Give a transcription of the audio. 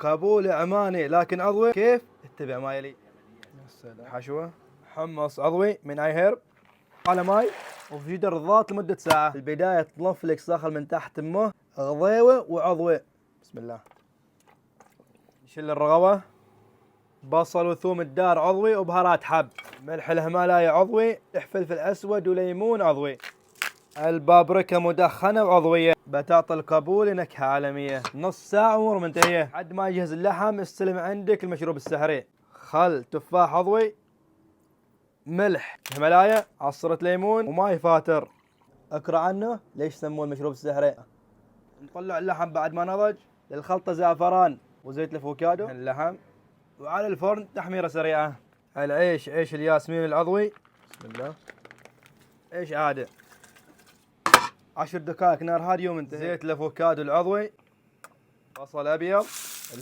كابول عماني لكن عضوي. كيف؟ اتبع ما يلي. حشوة حمص عضوي من اي هيرب على ماي وفي جدر الضغط لمدة ساعة. في البداية تنظف لك صخل من تحت تمه غضيوة وعضوي. بسم الله. نشيل الرغوة. بصل وثوم الدار عضوي وبهارات حب. ملح الهمالايا عضوي. فلفل اسود وليمون عضوي. البابريكا مدخنة وعضوية. بتاطا الكابولي نكهة عالمية. نص ساعة أمور منتهية. حد ما يجهز اللحم استلم عندك المشروب السحري. خل تفاح عضوي. ملح هيمالايا. عصرة ليمون وماي فاتر. اقرأ عنه ليش سموه المشروب السحري. نطلع اللحم بعد ما نضج. للخلطة زعفران وزيت الافوكادو. اللحم وعلى الفرن تحميرة سريعة. العيش عيش الياسمين العضوي. بسم الله. عيش عادي. 10 دقائق نار هادية ومنتهي. زيت الافوكادو العضوي. بصل ابيض.